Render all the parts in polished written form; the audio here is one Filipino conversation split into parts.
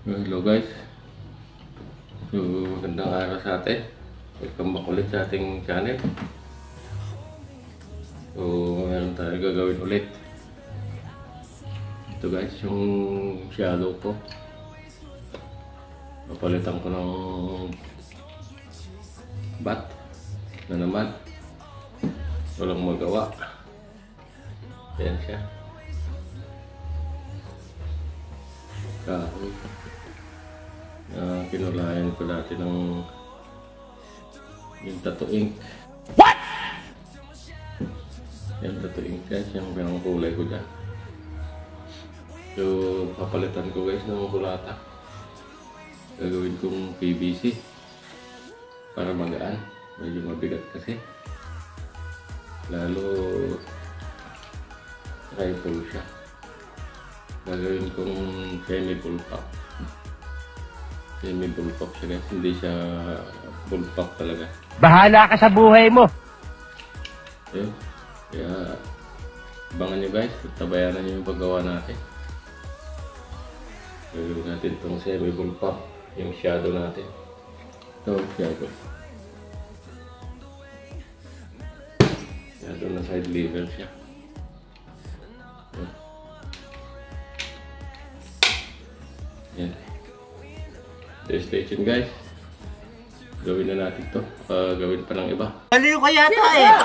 Hello guys. So, magandang araw sa atin. Welcome back ulit sa ating channel. So, meron tayo gagawin ulit. Ito guys, yung shadow ko. Papalitan ko ng bat na naman. Walang magawa. Ayan siya. Kahoy. Kinulayan ko dati ng yung tattoo ink. What? Yung tattoo ink guys, yung pinangkulay ko dyan. So, papalitan ko guys ng kulata. Gagawin kong PVC para magaan. Medyo mabigat kasi. Lalo rifle siya. Gagawin kong semi-full pack. Semi-full pack siya guys, hindi siya full pack talaga. Bahala ka sa buhay mo! Yun. Kaya abangan nyo guys, tabayanan nyo yung paggawa natin. Gagawin natin itong semi-full pack, yung shadow natin. Ito, shadow. Shadow na side level siya. Yun. Yan. So, stay tuned guys. Gawin na natin to. Gawin pa ng iba. Aliw ka yata eh!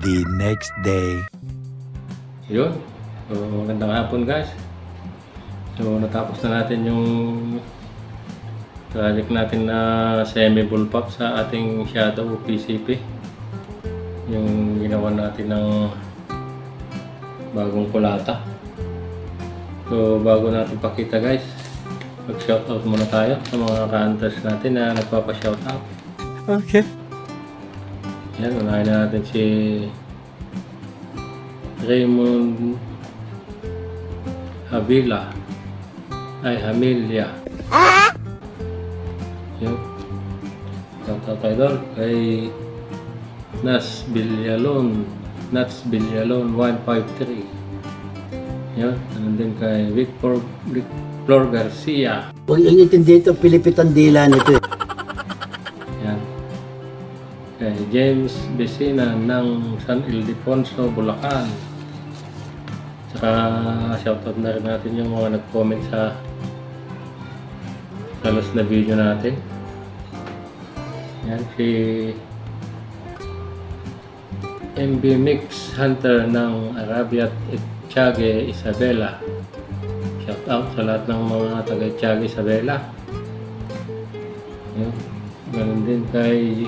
the next day. Yun. So, magandang hapon guys. So, natapos na natin yung project natin na semi-bullpup sa ating Shadow PCP. Yung ginawa natin ng bagong kulata. So, bago natin pakita guys, mag-shoutout muna tayo sa mga ka-hunters natin na nagpapa-shoutout. Okay. Yan, unahin na natin si Raymond Hamilia. Yun. Shoutout idol kay Nats Villalon 153. Yun. Ano din kay Victor Garcia. Huwag yung intindi ito, Pilipitan dila nito. Yan. Kay James Besina ng San Ildefonso, Bulacan. Saka shoutout na rin natin yung mga nag-comment sa last na video natin. Yan, si MB Mix Hunter ng Arabia Tiague, Isabela. Shoutout sa lahat ng mga taga Tiague, Isabela. Yan. Ganun din kay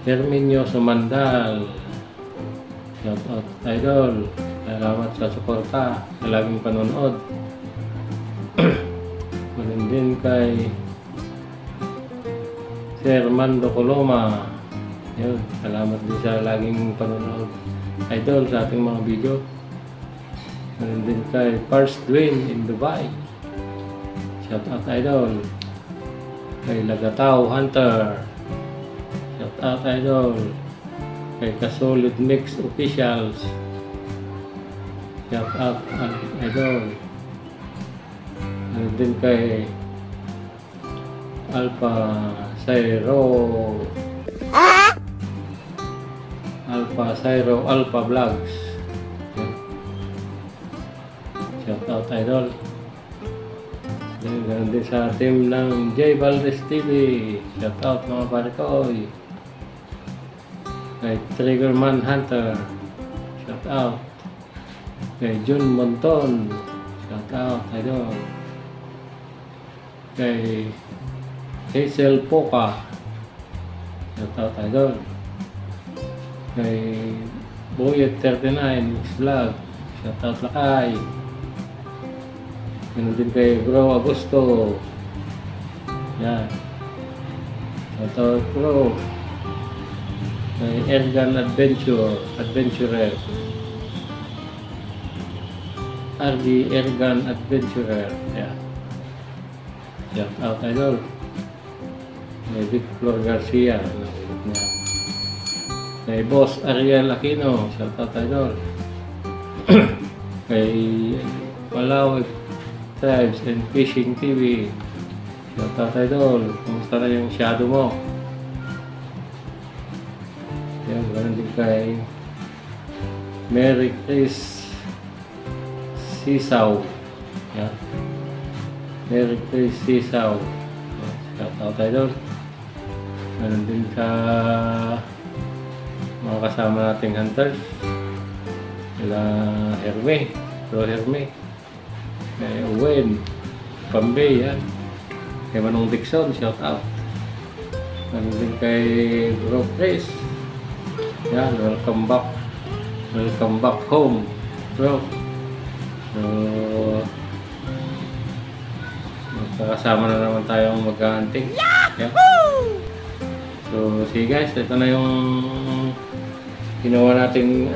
Herminio Sumandal. Shoutout idol. Salamat sa suporta sa laging panonood. Ganun din kay Sir Mando Coloma. Yun, salamat din sa laging panonood idol sa ating mga video. Ganun din kay Pars Dwayne in Dubai. Shoutout idol. Kay Lagataw Hunter. Shoutout idol. Kay Kasolid Mix Officials. Shoutout idol. Ano din kay Alpha Syro Alpha Vlogs. Shoutout idol. Ganun din sa team ng J Valdez TV. Shoutout mga pare ko. Kay Triggerman Hunter. Shoutout. Kay Jun Monton. Shoutout idol. Kay Hazel Poca. Shoutout idol. Kay Boyet 39 Vlog. Shoutout lakay. Ganun din kay Bro Augusto. Yan. Shoutout bro. Kay Ergan Adventurer. RD Ergan Adventurer. Yan. Shoutout idol. Kay Victor Garcia. Kay Boss Ariel Aquino. Shoutout idol. Kay Palaw Tribes and Fishing TV. Shoutout idol. Kumusta na yung shadow mo? Yan, ganun din kay Mary Chris Sisaw. Yan. Mary Chris Sisaw. Shoutout idol. Ganun din sa mga kasama nating hunters. Sila Herme, Bro Herme. Kay Owen Pambay, yan. Kay Manong Dixon, shoutout. Ganun din kay Bro Chris. Yan, welcome back. Welcome back home, bro. So, magkakasama na naman tayong mag-hunting. Yeah. So, sige guys, ito na yung ginawa nating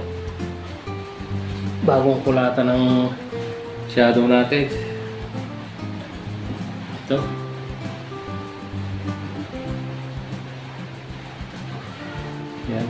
bagong kulata ng shadow natin. Ito. Yan.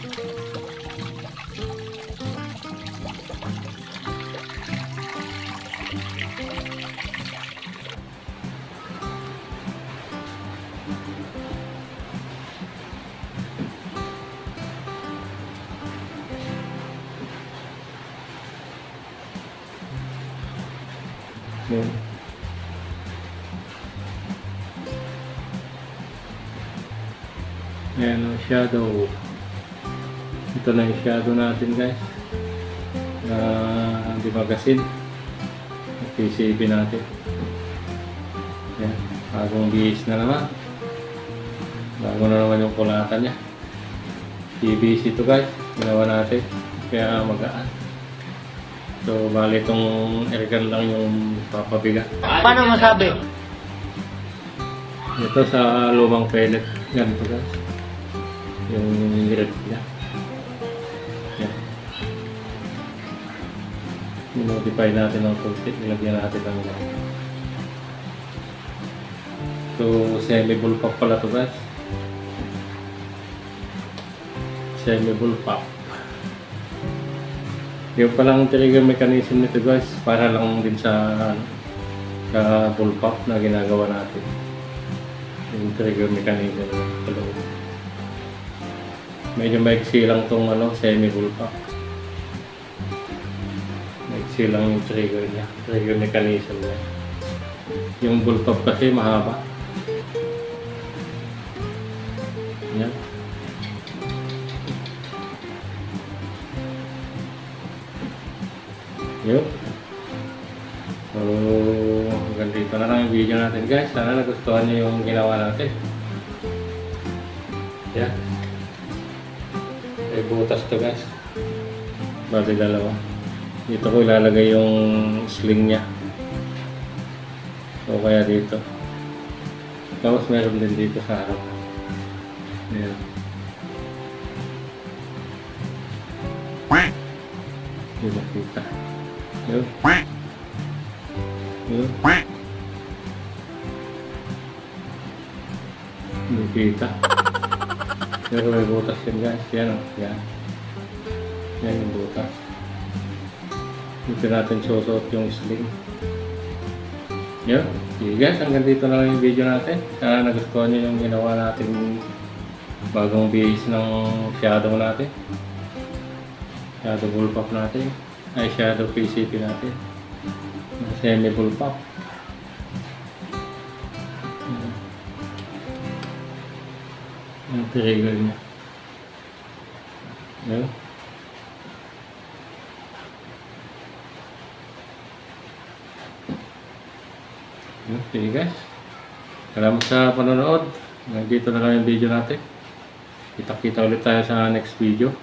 Yan. Ayan ang shadow. Ito na yung shadow natin guys. Di magasin. PCB natin. Ayan. Bagong bihis na naman. Bago na naman yung kulatan niya. PVC ito guys. Ginawa natin. Kaya magaan. So, bali itong airgun lang yung papabigat. Paano masabi? Ito sa lumang pellet. Ganito guys. Yung red niya. Yan. I-modify natin ng toolkit. Nilagyan natin ng so, semi-bullpup pala ito guys. Semi-bullpup. Yung palang trigger mechanism nito guys, para lang din sa bullpup na ginagawa natin. Yung trigger mechanism. Medyo maiksi lang itong semi-bullpup. Maiksi lang yung trigger niya, trigger mechanism niya. Yung bullpup kasi mahaba. Yan. Yun. So, hanggang dito na lang yung video natin guys. Sana nagustuhan nyo yung ginawa natin. Yan. May butas to guys. Bali dalawa. Dito ko ilalagay yung sling nya. So, kaya dito. Tapos meron din dito sa harap. Ayan. Hindi makita. Yun. Yun. Hindi kita. Pero may butas yun guys. Yan o. Yan. Yan yung butas. Dito natin susuot yung sling. Yun. Sige guys, hanggang dito na lang yung video natin. Sana nagustuhan nyo yung ginawa natin bagong base ng shadow natin. Shadow bullpup natin. Ay shadow PCB natin. Semi bullpup. Ang trigger niya. Yun. Okay guys. Salamat sa panonood. Nandito na lang yung video natin. Kita-kita ulit tayo sa next video.